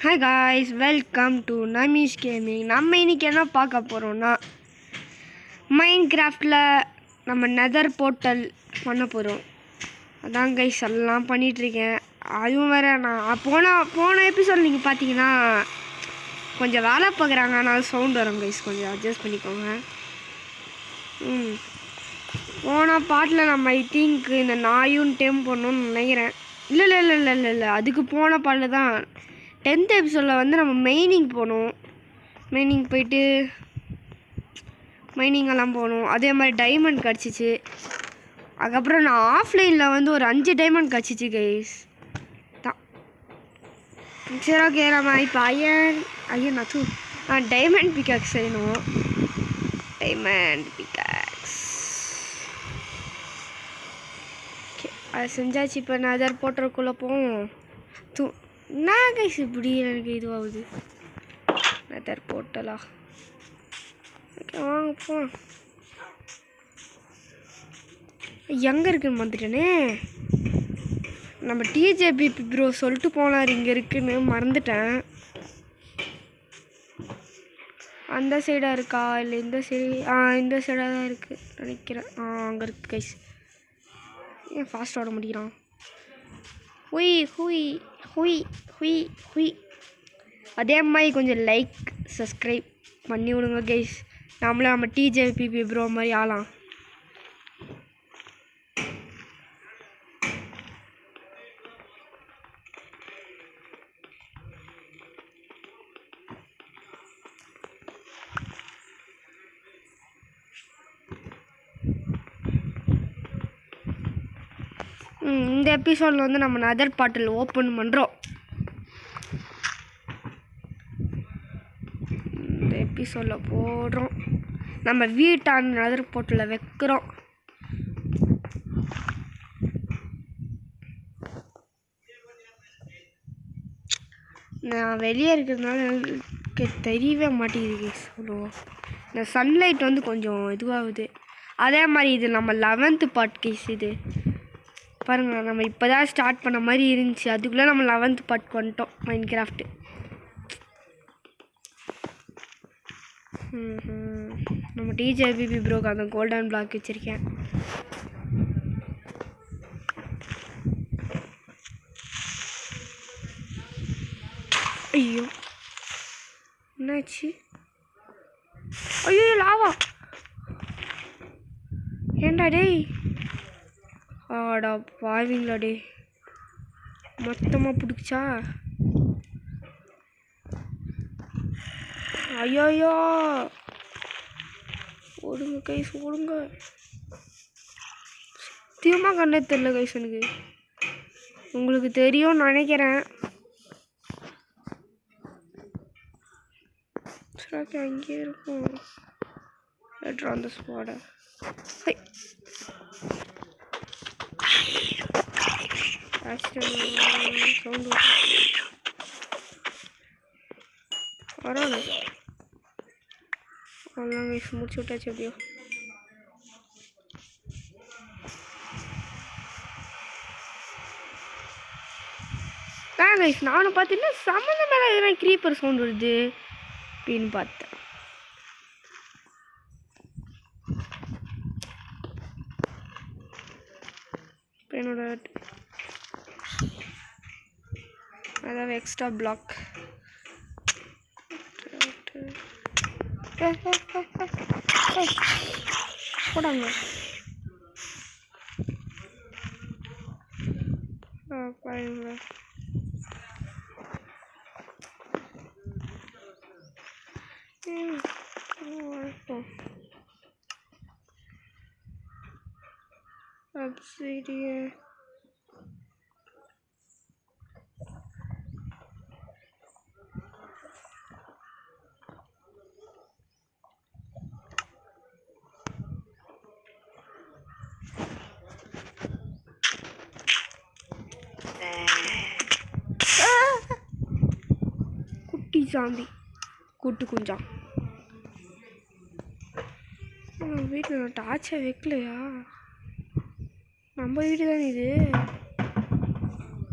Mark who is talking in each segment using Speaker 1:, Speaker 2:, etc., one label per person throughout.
Speaker 1: Hi guys, welcome to நமீஸ் gaming. நம்ம இன்றைக்கி என்ன பார்க்க போகிறோன்னா, மைண்ட் கிராஃப்டில் நம்ம நெதர் போர்ட்டல் பண்ண போகிறோம். அதான் கைஸ் எல்லாம் பண்ணிகிட்ருக்கேன். அதுவும் வேறு நான் போன எபிசோட் நீங்கள் பார்த்தீங்கன்னா கொஞ்சம் வேலை பார்க்குறாங்க, ஆனால் சவுண்ட் வரும் கைஸ், கொஞ்சம் அட்ஜஸ்ட் பண்ணிக்கோங்க. போன பாட்டில் நம்ம ஐ திங்க் இந்த நாயும் டேம் பண்ணணும்னு நினைக்கிறேன். இல்லை அதுக்கு போன பாட்டில் தான் 10th எபிசோடில் வந்து நம்ம மைனிங் போகணும். மைனிங் போயிட்டு மைனிங்கெல்லாம் போகணும். அதே மாதிரி டைமண்ட் கிடச்சிச்சு. அதுக்கப்புறம் நான் ஆஃப்லைனில் வந்து ஒரு 5 டைமண்ட் கிடச்சிச்சு கைஸ் தான். சரி ஓகே, நம்ம இப்போ ஐயன் டைமண்ட் பிக்காக்ஸ் செய்யணும். டைமண்ட் பிக்காக்ஸ் ஓகே, அது செஞ்சாச்சு. இப்போ நான் எதாவது போட்டுறக்குள்ளே போவோம். நான் கைஸ் இப்படி எனக்கு இதுவாகுது. நெதர் போர்ட்டலா? ஓகே வாங்க போகலாம். எங்கே இருக்குன்னு வந்துட்டேனே. நம்ம டிஜேபிபி ப்ரோ சொல்லிட்டு போனார் இங்கே இருக்குன்னு, மறந்துட்டேன். அந்த சைடாக இருக்கா இல்லை இந்த சைடு? இந்த சைடாக தான் இருக்குது நினைக்கிறேன். அங்கே இருக்குது கைஸ். ஏன் ஃபாஸ்ட் ஓட முடிகிறான்? ஹுய் ஹுய் ஹுய் ஹுய் ஹுய். அதே மாதிரி கொஞ்சம் லைக் சப்ஸ்கிரைப் பண்ணி விடுங்க கைஸ். நம்ம டிஜேபிபி ப்ரோ மாதிரி ஆகலாம். இந்த எபிசோடில் வந்து நம்ம நெதர் போர்ட்டல் ஓப்பன் பண்ணுறோம். இந்த எபிசோடில் போடுறோம். நம்ம வீட்டான நெதர் போர்ட்டலில் வைக்கிறோம். நான் வெளியே இருக்கிறதுனால எனக்கு தெரியவே மாட்டேங்குது சொல்லுவோம். இந்த சன்லைட் வந்து கொஞ்சம் இதுவாகுது. அதே மாதிரி இது நம்ம 11th பார்ட் கேஸ். இது பாருங்கள், நம்ம இப்போ தான் ஸ்டார்ட் பண்ண மாதிரி இருந்துச்சு. அதுக்குள்ளே நம்ம 11th பார்ட் வந்துட்டோம் மைண்ட் கிராஃப்ட்டு. நம்ம டிஜேபிபி ப்ரோக்கு அந்த கோல்டன் பிளாக் வச்சுருக்கேன். ஐயோ என்னாச்சு? ஐயோ லாவா! ஏண்டா டேய், ஆடா பாவீங்களா டே, மொத்தமாக பிடிச்சா? ஐயோயோ ஓடுங்க கைஸ், ஓடுங்க. சத்தியமாக கண்ணே தெரியல கைஸ் எனக்கு. உங்களுக்கு தெரியும்னு நினைக்கிறேன். சரி அங்கேயே இருக்கும். Letter on the spot. Sound வரானே. அவ்வளோதான் கைஸ், முடிச்சு விட்டாச்சு. எப்படியோ கைஸ், நானும் பார்த்தீங்கன்னா சம்மந்தம் மேலே எதனா க்ரீப்பர் சவுண்ட் வருது அப்படின்னு பார்த்தேன். என்னோட அதாவது எக்ஸ்ட்ரா பிளாக் போடாங்க. பாருங்க obsidian. குட்டி சாந்தி கூட்டு குஞ்சா. வீட்டில் நான் டார்ச்சை வைக்கலையா? நம்ம வீடு தானே இது.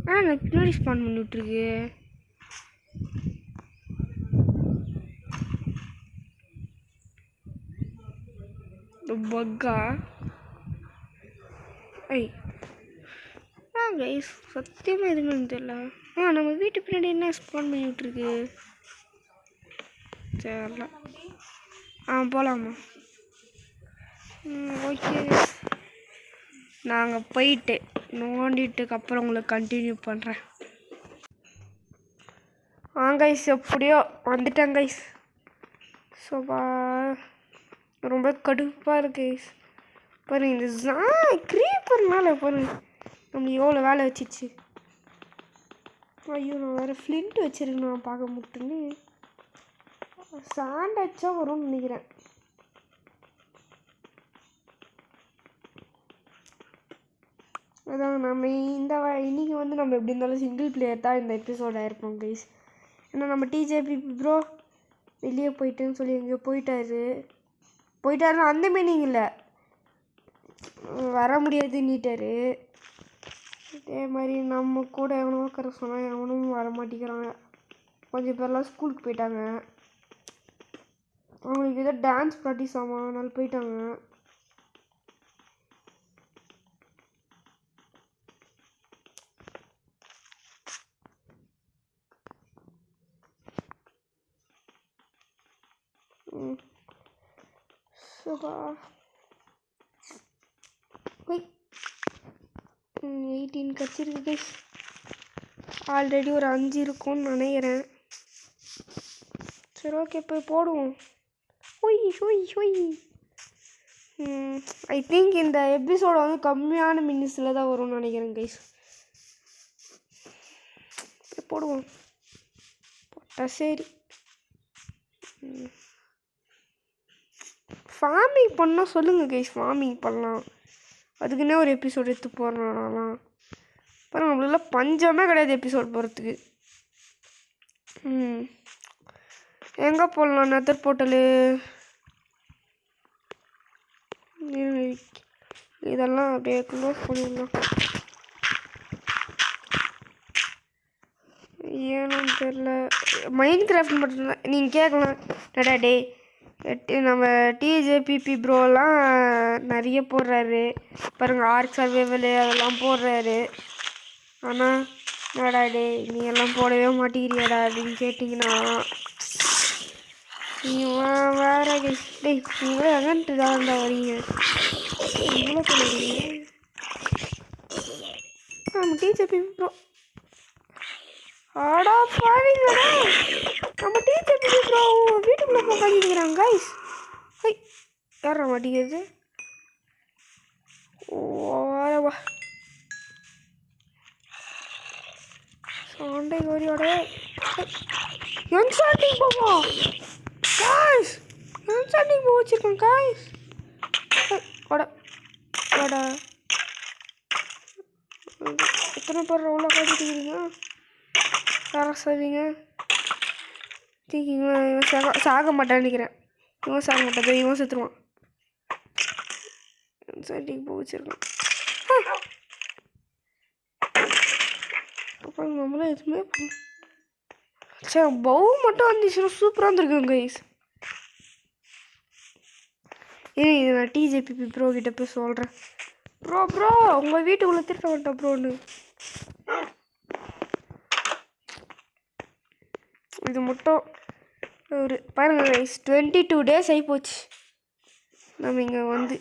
Speaker 1: நான் பின்னாடி ஸ்பான் பண்ணி விட்ருக்கு. பக்கா ஐய் கைஸ் சத்தியமாக எதுவுமே தெரியல. நம்ம வீட்டு பின்னாடி என்ன ஸ்பான் பண்ணி விட்ருக்கு. சரில போகலாமா? ஓகே நாங்கள் போயிட்டு நோண்டிட்டுக்கு அப்புறம் உங்களுக்கு கண்டினியூ பண்ணுறேன். கைஸ் எப்படியோ வந்துட்டேன் கைஸ். சோபா ரொம்ப கடுப்பாக இருக்கு கைஸ். பாருங்க இந்த க்ரீப்பர்னால பாருங்க நம்மளுக்கு எவ்வளோ வேலை வச்சிச்சு. ஐயோ நான் வேறு ஃப்ளிண்ட் வச்சுருக்கேன். நான் பார்க்க முட்டுன்னு சாண்ட் வச்சா வரும்னு நினைக்கிறேன். அதான் நம்ம இன்றைக்கி வந்து நம்ம எப்படி இருந்தாலும் சிங்கிள் பிளேயர் தான் இந்த எபிசோடாக இருப்போம் கைஸ். ஏன்னா நம்ம டிஜேபி ப்ரோ வெளியே போயிட்டுன்னு சொல்லி எங்கேயோ போயிட்டாருன்னா அந்த மீனிங் இல்லை, வர முடியாதுன்னிட்டாரு. அதே மாதிரி நம்ம கூட எவனோ உட்கார சொன்னால் எவனும் வர மாட்டேங்கிறாங்க. கொஞ்சம் பேர்லாம் ஸ்கூலுக்கு போயிட்டாங்க. அவங்களுக்கு ஏதோ டான்ஸ் ப்ராக்டிஸ் ஆகும், அதனால போயிட்டாங்க. சுகா 18 கச்சிருக்கு கைஸ். ஆல்ரெடி ஒரு 5 இருக்கும்னு நினைக்கிறேன். சரி ஓகே போய் போடுவோம். ஐ திங்க் இந்த எபிசோட வந்து கம்மியான மினிட்ஸில் தான் வரும்னு நினைக்கிறேன் கைஸ். போடுவோம் போட்டா சரி. ஃபார்மிங் பண்ணால் சொல்லுங்கள் கைஸ், ஃபார்மிங் பண்ணலாம். அதுக்குன்னே ஒரு எபிசோட் எடுத்து போடுறோம்லாம். அப்புறம் நம்மளுக்குலாம் பஞ்சமே கிடையாது எபிசோட் போகிறதுக்கு. எங்கே போடலாம்? நெதர் போர்ட்டலு இதெல்லாம் அப்படியே க்ளோஸ் பண்ணிடலாம். ஏன்னு தெரில. மைண்ட் கிராஃப்ட் மட்டும்தான். நீங்கள் கேட்கலாம் டடா டே நம்ம டிஜேபிபி ப்ரோலாம் நிறைய போடுறாரு பாருங்கள், ஆர்க் சர்வைவலு அதெல்லாம் போடுறாரு. ஆனால் என்னடா டே நீ எல்லாம் போடவே மாட்டேங்கிறியாடா அப்படின்னு கேட்டிங்கன்னா நீ வேற டேய் நீங்களே அகன்ட்டு தான்டா வரீங்க. இவ்வளோ பண்ணுறீங்க. நம்ம டிஜேபி ப்ரோ ஆடா பாருங்கடா, நம்ம டிஜேபி ப்ரோ வீட்டுக்குள்ளே போய் உட்காந்துக்கிறாங்க கைஸ். யாரா மாட்டேங்கிறது? ஓ சண்டை கோரியோட என்சாண்டிங் போவா காய்ஸ், என்சாண்டிங் போக வச்சிருக்கேன் காய்ஸ். வாடா எத்தனை பேர் அவ்வளோ காட்டிட்டுக்கிறீங்க? யாரா சொல்வீங்க? தீக்கிங்க இவன் சாக மாட்டான்னு நினைக்கிறேன். இவன் சாக மாட்டான், இவன் செத்துருவான். என்சாண்டிங் போக வச்சிருக்கான். அப்புறம் நம்மளும் எதுவுமே சரி பவு மட்டும் வந்துச்சுன்னா சூப்பராக இருந்திருக்குங்க கைஸ். இது நான் டிஜேபிபி ப்ரோ கிட்ட போய் சொல்கிறேன். ப்ரோ உங்கள் வீட்டுக்குள்ளே திருட்ட மாட்டேன் ப்ரோன்னு. இது மட்டும் ஒரு பாருங்கள் கைஸ், 22 days ஆகி போச்சு நம்ம இங்கே வந்து.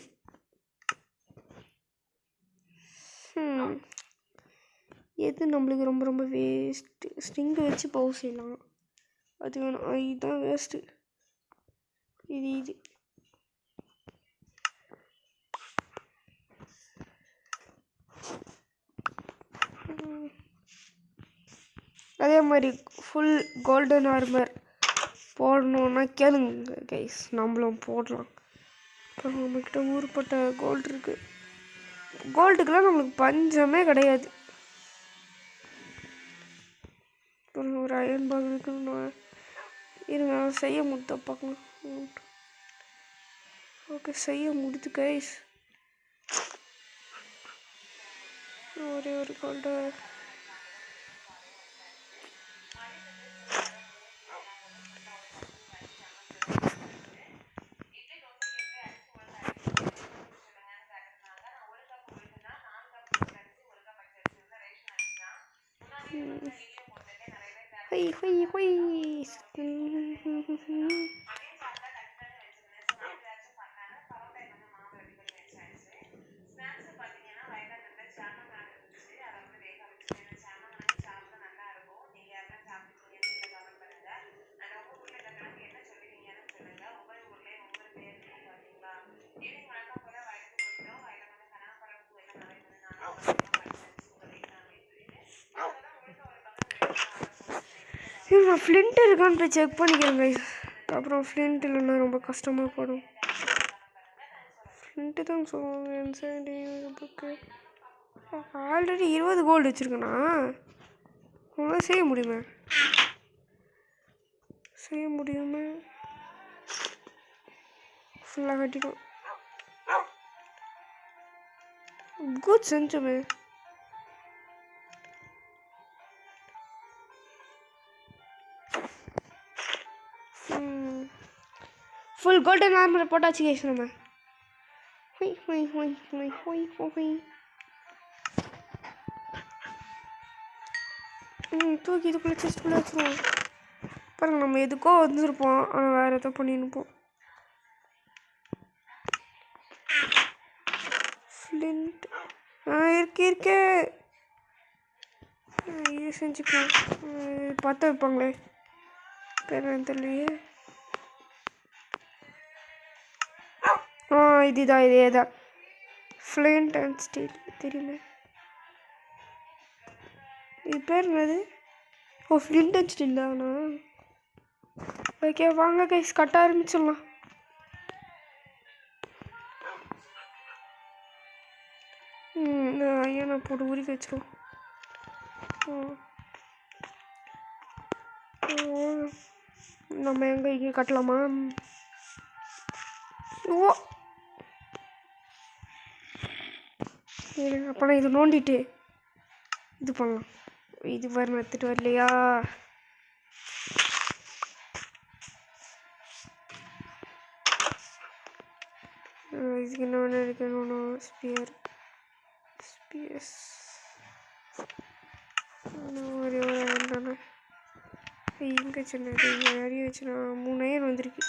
Speaker 1: எது நம்மளுக்கு ரொம்ப ரொம்ப வேஸ்ட்டு? ஸ்ட்ரிங்கு வச்சு பவு செய்யலாம், அது வேணும். இதுதான் வேஸ்ட்டு. இது அதே மாதிரி ஃபுல் கோல்டன் ஆர்மர் போடணுன்னா கேளுங்க கைஸ், நம்மளும் போடலாம். அப்புறம் நம்மக்கிட்ட ஊருப்பட்ட கோல்டு இருக்குது. கோல்டுக்கெலாம் நம்மளுக்கு பஞ்சமே கிடையாது. அப்புறம் ஒரு அயன் பால் இருக்குன்னு இருங்க செய்ய முடித்த பார்க்கலாம். ஓகே செய்ய முடியுது கைஸ். ஒரே ஒரு கோல்டு ஹொய் ஹொய் ஹொய். நான் ஃப்ளிண்ட் இருக்கான்னு போய் செக் பண்ணிக்கிறேன் கைஸ். அப்புறம் ஃப்ளிண்ட் இல்லைன்னா ரொம்ப கஷ்டமாக போடும். ஃப்ளிண்ட்டு தான் சொல்லுவாங்க. புக்கு ஆல்ரெடி 20 கோல்டு வச்சுருக்கேண்ணா. உங்களால் செய்ய முடியுமே? ஃபுல்லாக கட்டிடும். குட் செஞ்சோமே. ஃபுல் கோல்டன் ஆர்மர் போட்டாச்சு கைஸ் நம்ம. ஹொய் ஹொய் ஹொய் ஹொய் ஹொய் ஹொய். தூக்கி இதுக்குள்ளே செஸ்ட்டுக்குள்ளே வச்சுருவோம். பாருங்க, நம்ம எதுக்கோ வந்துருப்போம், ஆனால் வேறு எதோ பண்ணிருப்போம். ஃப்ளிண்ட் இருக்கே. இது செஞ்சுப்போம். பற்ற வைப்பாங்களே, பேர் தெரியலையே. இதுதான், இதே தான். ஃப்ளிண்ட் அண்ட் ஸ்டீல் தெரியல. இது பேர் என்னது? ஃப்ளிண்ட் அண்ட் ஸ்டீல் தானா? ஓகே, வாங்க கைஸ் கட்ட ஆரம்பிச்சிடலாம். ஐயா நான் போட்டு உருக்கி வச்சிருவோம். நம்ம எங்கே இங்கே கட்டலாமா? ஓ அப்போனா இது நோண்டிட்டு இது பண்ணலாம். இது வர எடுத்துகிட்டு வரலையா? இதுக்கு இன்னொன்று இருக்கணும். ஸ்பியர்ஸ் ஒரே ஒரு தானே. இங்கே சின்னது இங்கே நிறைய வச்சுனா 3000 வந்திருக்கு.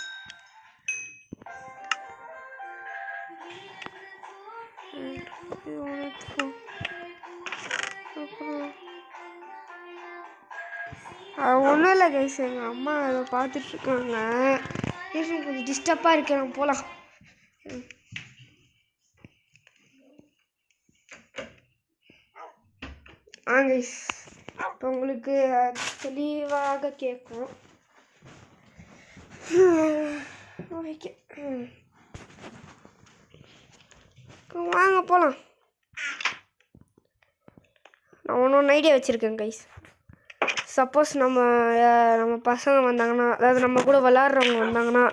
Speaker 1: இது ஒன்றுக்கும் அப்புறம் ஒன்றும் இல்லை கைஸ். எங்கள் அம்மா அதை பார்த்துட்ருக்காங்க. கொஞ்சம் டிஸ்டர்பாக இருக்கு, நான் போகலாம். கைஸ் இப்போ உங்களுக்கு தெளிவாக கேட்கும். ஓகே, வாங்க போகலாம். நான் ஒன்று ஐடியா வச்சுருக்கேன் கைஸ். சப்போஸ் நம்ம பசங்க வந்தாங்கன்னா, அதாவது நம்ம கூட விளாட்றவங்க வந்தாங்கன்னா,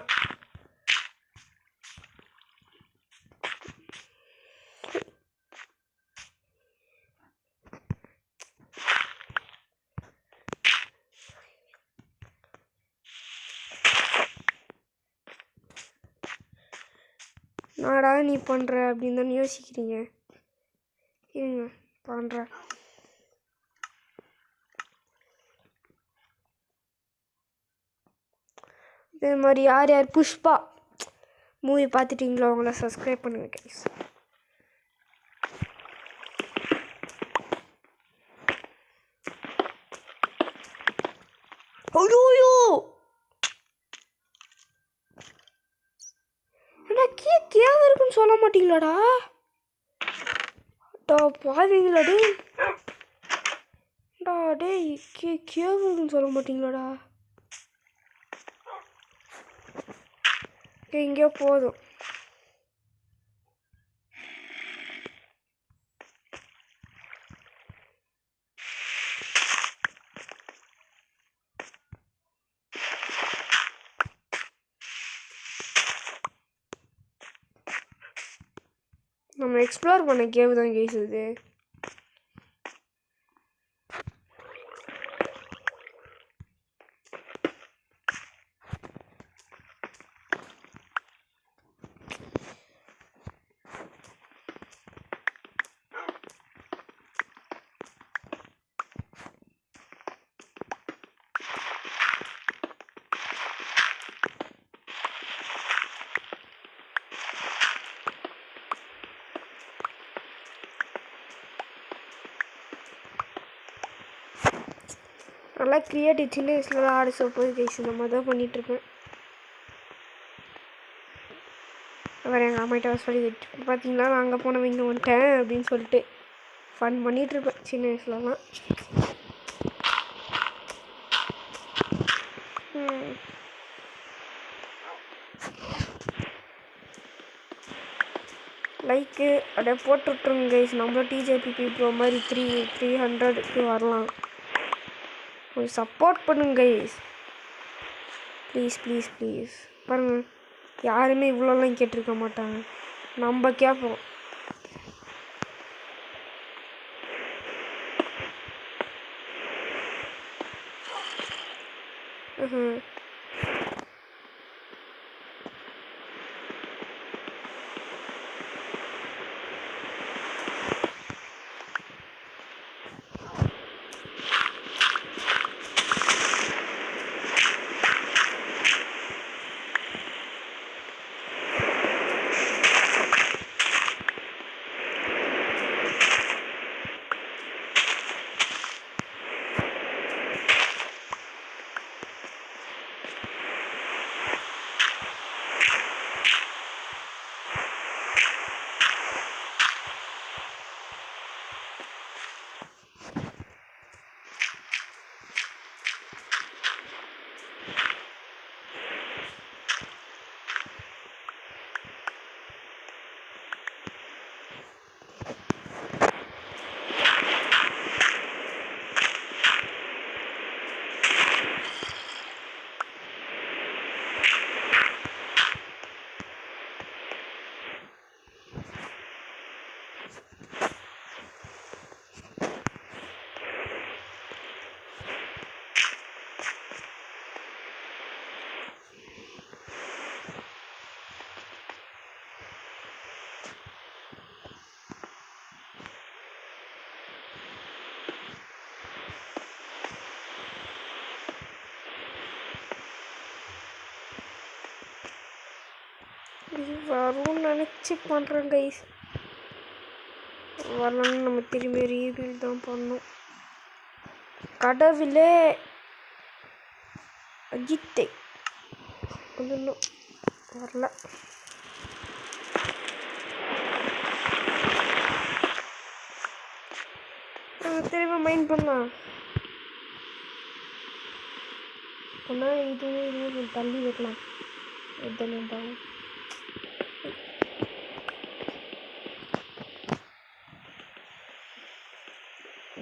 Speaker 1: நாடா நீ பண்ணுற அப்படின்னு தானே யோசிக்கிறீங்க. இருங்க பண்ணுறேன். இதே மாதிரி யார் யார் புஷ்பா மூவி பார்த்துட்டிங்களோ அவங்கள சப்ஸ்கிரைப் பண்ணுங்க கைஸ். ஐயோ ஏன்னா கேவ இருக்குன்னு சொல்ல மாட்டீங்களாடா? பாவீங்களா டேய் கேவ இருக்குன்னு சொல்ல மாட்டீங்களாடா? எங்கேயோ போதும். நம்ம எக்ஸ்ப்ளோர் பண்ண கேவ் தான் கைஸ் இது. நல்லா க்ரியேட்டிவ் சின்ன வயசுலலாம் ஆட சொல்லும்போது கைஸ் இந்த மாதிரி தான் பண்ணிகிட்ருப்பேன். அப்புறம் எங்கள் அம்மாகிட்ட சொல்லிக்கிட்டு பார்த்தீங்களா நான் அங்கே போனவன் இங்கே வந்துட்டேன் அப்படின்னு சொல்லிட்டு ஃபன் பண்ணிகிட்ருப்பேன் சின்ன வயசுலலாம். லைக்கு அப்படியே போட்டு விட்ருங்க கைஸ். நம்மளும் டிஜேபிபி ப்ரோ மாதிரி 300க்கு வரலாம். கொஞ்சம் சப்போர்ட் பண்ணுங்க கைஸ், ப்ளீஸ் ப்ளீஸ் ப்ளீஸ். பாருங்கள் யாருமே இவ்வளோலாம் கேட்டிருக்க மாட்டாங்க, நம்ம கேட்போம். வரும்னு நினச்சி பண்ணுறேன் கைஸ். வரலன்னு நம்ம திரும்பி ரீபில்ட் தான் பண்ணோம். கடவுளே அஜித்தை அது இன்னும் வரல. நம்ம திரும்ப மைண்ட் பண்ணலாம். சொன்னால் இதுவும் தள்ளி வைக்கலாம். இதெல்லாம் பாருங்க.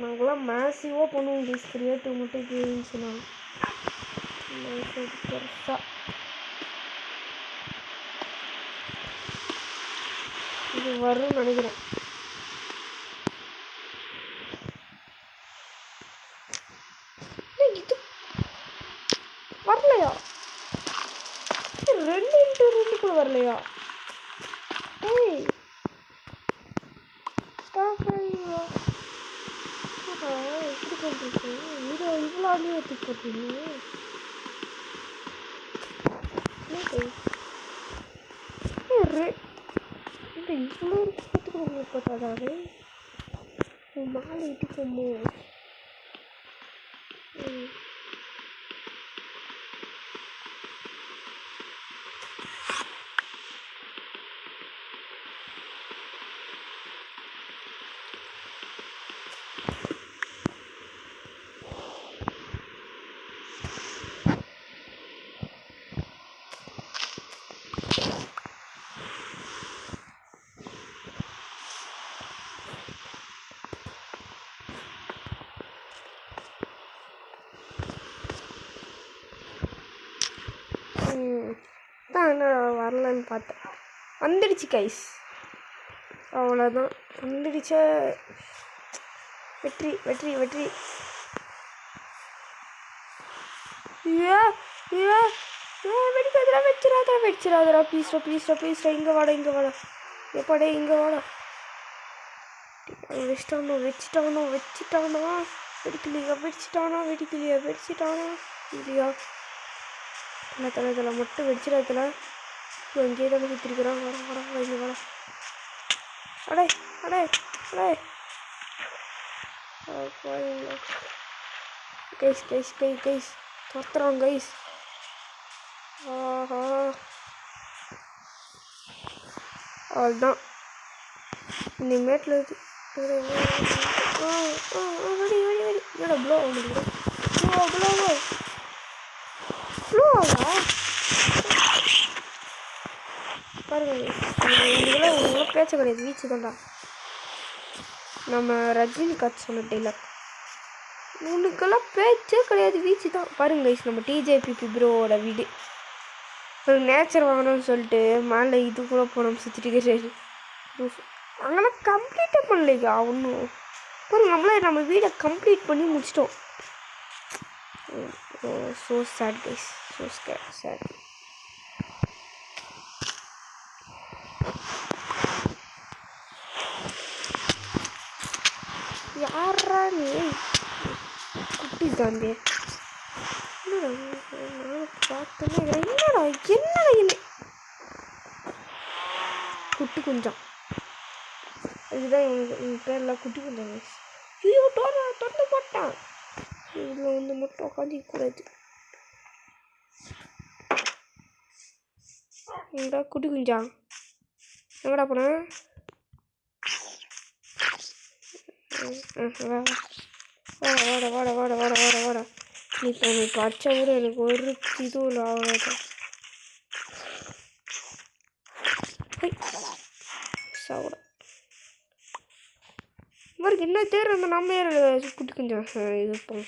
Speaker 1: நாங்களாம் மேசிவாக பண்ணுவோம் கைஸ். கிரியேட்டிவ் மட்டும் இருந்துச்சுன்னா பெருசாக இது வரும்னு நினைக்கிறேன். இது வரலையா? 2x2 கூட வரலையா? ஏய் எப்படி பண்ணுறது? இவ்வளோ அழிய ஏற்றி போட்டீங்க. இந்த இவ்வளோ கற்றுக்கணும் போட்டாதாவே மாலை இட்டுக்கோமோ. தான் என்ன வரலன்னு பார்த்தேன். வந்துடுச்சு கைஸ், அவ்வளோதான். வந்துடுச்ச. வெற்றி வெற்றி வெற்றி. வெடிக்காதரா வச்சிடாதரா வச்சிடாதரா ப்ளீஸ்ரா ப்ளீஸ்ரா ப்ளீஸ்ரா. இங்கே வாடா இங்கே வாடா எப்பாடே இங்கே வாடா. வச்சிட்டானோ வச்சிட்டானோ வச்சிட்டானோ. வெடிக்கலையா வெடிச்சிட்டானோ வெடிக்கலையா வெடிச்சிட்டானோ இல்லையா? தலை மட்டும் வெடிச்சிடாதல. அங்கேயே தான் சுற்றிருக்கிறான். வர வர வர இங்கே வர. அடே அடே அடே கைஸ் துரத்துறோம் கைஸ். ஆஹா அவ்வளோதான் இனிமேட்டில் இது என்னடா ப்ளோ ஆகுது பாருங்க இதெல்லாம் உங்களும் பேச்ச கிடையாது வீச்சு தான்டா. நம்ம ரஜினி காட்சி சொன்ன டெய்லர் உனக்கெல்லாம் பேச்சே கிடையாது வீச்சு தான். பாருங்க கைஸ் நம்ம டிஜேபிபி ப்ரோவோட வீடு ஒரு நேச்சர் வாங்கணும்னு சொல்லிட்டு மேலே இது கூட போனோம் சுற்றிட்டு கிடையாது. அங்கெல்லாம் கம்ப்ளீட்டே பண்ணலையா ஒன்றும். பாருங்க நம்ம வீடை கம்ப்ளீட் பண்ணி முடிச்சிட்டோம். So sad guys so sad. யாரா நீ குட்டி தாண்டி பார்த்தோன்னே என்னடா என்ன குட்டி குஞ்சம் இதுதான் இவங்க பேரில் குட்டி குஞ்சம். ஐயோ திறந்து போட்டான். இதில் வந்து மட்டும் உட்காந்துக்கூடாது. எங்கடா குட்டி குஞ்சா எங்கடா போனேன்? வாட இப்போ எனக்கு அச்சா கூட எனக்கு ஒரு இதுவும் இல்லை அவ்வளோதான். சாப்பிட இவருக்கு என்ன தேர் அந்த நம்ம ஏற குட்டி கொஞ்சம் இது இருப்போம்.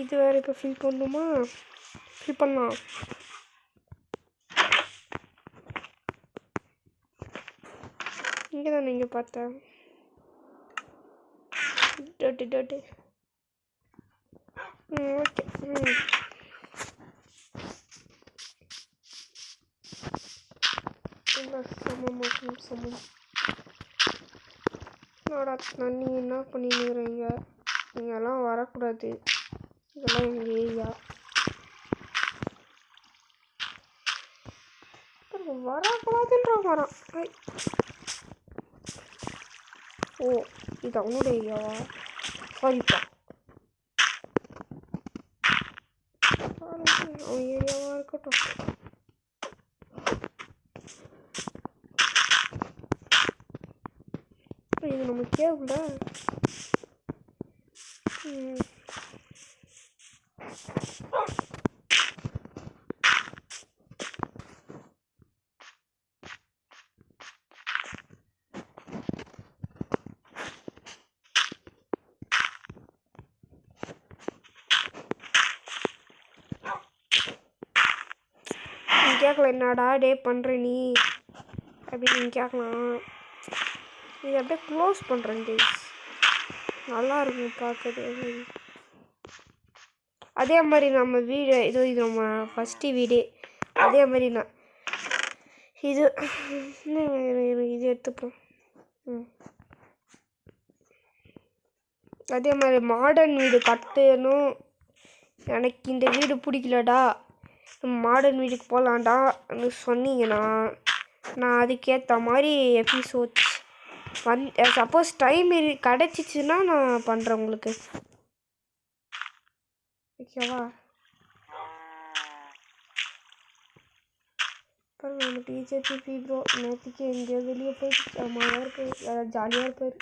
Speaker 1: இது வேறு இப்போ ஃபில் பண்ணணுமா? ஃபில் பண்ணலாம். இங்கே தான் நீங்கள் பார்த்தேன் டோட்டு ஓகே. சமம் என்னோட தண்ணி என்ன பண்ணிடுறீங்க? நீங்கள்லாம் வரக்கூடாது. இதெல்லாம் எங்கள் ஏரியா. வரக்கூடாதுன்ற மரம். ஓ இது அவனோட ஏரியாவா? சாரிப்பா அவன் ஏரியாவாக இருக்கட்டும். இது நம்ம கேபிள கேட்கலாம். என்னடா டே பண்ணுற நீ அப்படின்னு நீங்கள் கேட்கலாம். இது அப்படியே க்ளோஸ் பண்ணுறேன் கைஸ். நல்லா இருக்கும் பார்க்குறது. அதே மாதிரி நம்ம வீடு இது நம்ம ஃபஸ்ட்டு வீடு. அதே மாதிரி நான் இது இது எடுத்துப்போம். அதே மாதிரி மாடர்ன் வீடு கட்டணும். எனக்கு இந்த வீடு பிடிக்கலடா மாடர்ன் வீட்டுக்கு போகலான்டான்னு சொன்னீங்கன்னா நான் அதுக்கேற்ற மாதிரி எபிசோட்ஸ் சப்போஸ் டைம் கிடச்சிச்சின்னா நான் பண்ணுறேன் உங்களுக்கு. ஓகேவா? பாருங்க நம்ம டிஜேபிபி ப்ரோ நேற்றுக்கு எங்கேயோ வெளியே போயிட்டு ஜாலியாக இருப்பார் ஜாலியாக இருப்பார்.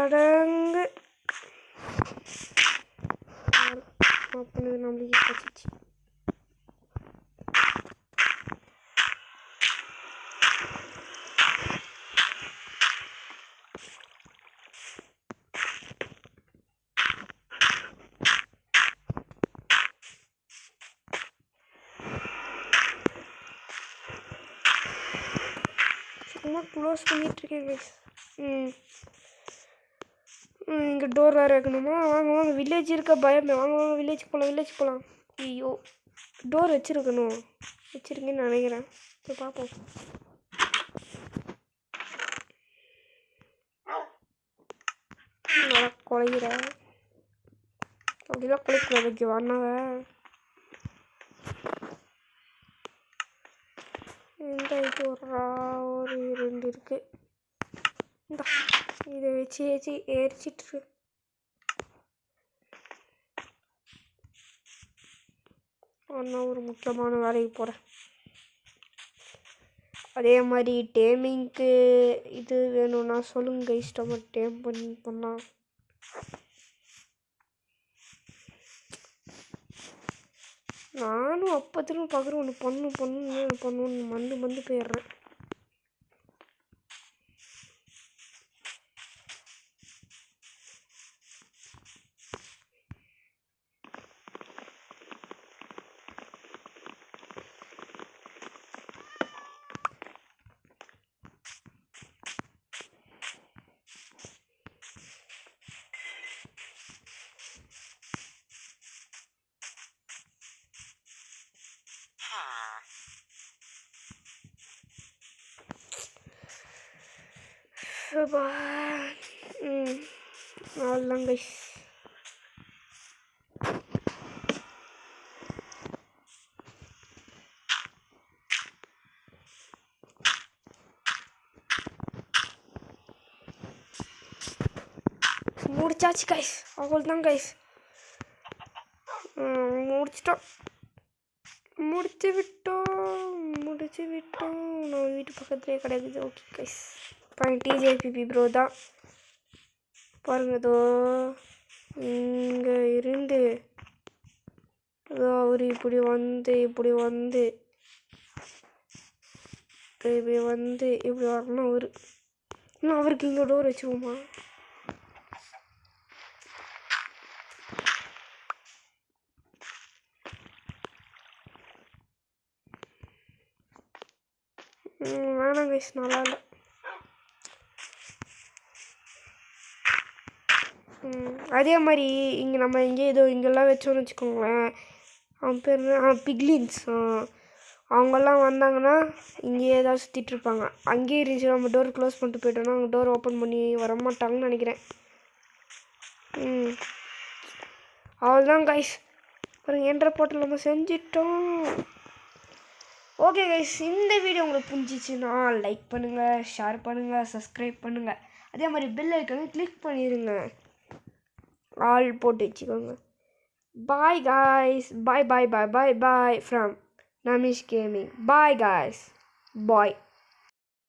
Speaker 1: அடங்கு பண்ணது நம்மளுக்கு கச்சிச்சு. சும்மா க்ளோஸ் பண்ணிகிட்ருக்கேன் கைஸ். இங்கே டோர் வேறு வைக்கணுமா? வாங்க வில்லேஜ் இருக்க பயமே. வாங்க வில்லேஜ் போகலாம். ஐயோ டோர் வச்சுருக்கேன்னு நினைக்கிறேன். சரி பார்ப்போம். நல்லா குழையிற அப்படிலாம் குழைக்கூடாது. ஓகே அண்ணாவை இந்த இது ஒரு 2 இருக்கு. இந்த இதை வச்சு எரிச்சிட்டு அண்ணா ஒரு முக்கியமான வேலைக்கு போகிறேன். அதே மாதிரி டேமிங்க்கு இது வேணும்னா சொல்லுங்க, இஷ்டமாக டேம் பண்ணலாம். நானும் அப்போத்துல பார்க்குறேன் ஒன்று பண்ணுன்னு மந்து போயிடுறேன். அவ்வளோதான் கைஸ். முடிச்சாச்சு கைஸ், அவ்வளோதான் கைஸ். முடிச்சு விட்டோம். நம்ம வீட்டு பக்கத்துலேயே கிடையாது. ஓகே கைஸ், டிஜேபிபி ப்ரோ தான் பாருங்க. இதோ இங்கே இருந்து அவர் இப்படி வந்து இப்படி வரணும். அவருக்கு இங்கே டோர் வச்சுருவோமா? வேணாம் கைஸ், நல்லா இல்லை. அதே மாதிரி இங்கே நம்ம இங்கெல்லாம் வச்சோன்னு வச்சுக்கோங்களேன். அவன் பேர் பிக்லின்ஸ். அவங்கெல்லாம் வந்தாங்கன்னா இங்கேயே ஏதாவது சுற்றிட்டுருப்பாங்க. அங்கேயே இருந்துச்சு நம்ம டோர் க்ளோஸ் பண்ணிட்டு போயிட்டோன்னா அவங்க டோர் ஓப்பன் பண்ணி வரமாட்டாங்கன்னு நினைக்கிறேன். அவ்வளோதான் கைஸ், பாருங்கள் என்ட்ர போர்ட்டல் நம்ம செஞ்சிட்டோம். ஓகே கைஸ், இந்த வீடியோ உங்களுக்கு புரிஞ்சிச்சுன்னா லைக் பண்ணுங்கள், ஷேர் பண்ணுங்கள், சப்ஸ்கிரைப் பண்ணுங்கள். அதே மாதிரி பெல் ஐக்கானை கிளிக் பண்ணிடுங்க, ஆல் போட்டு வச்சுக்கோங்க. Bye guys, bye from Namish Gaming. Bye guys, bye.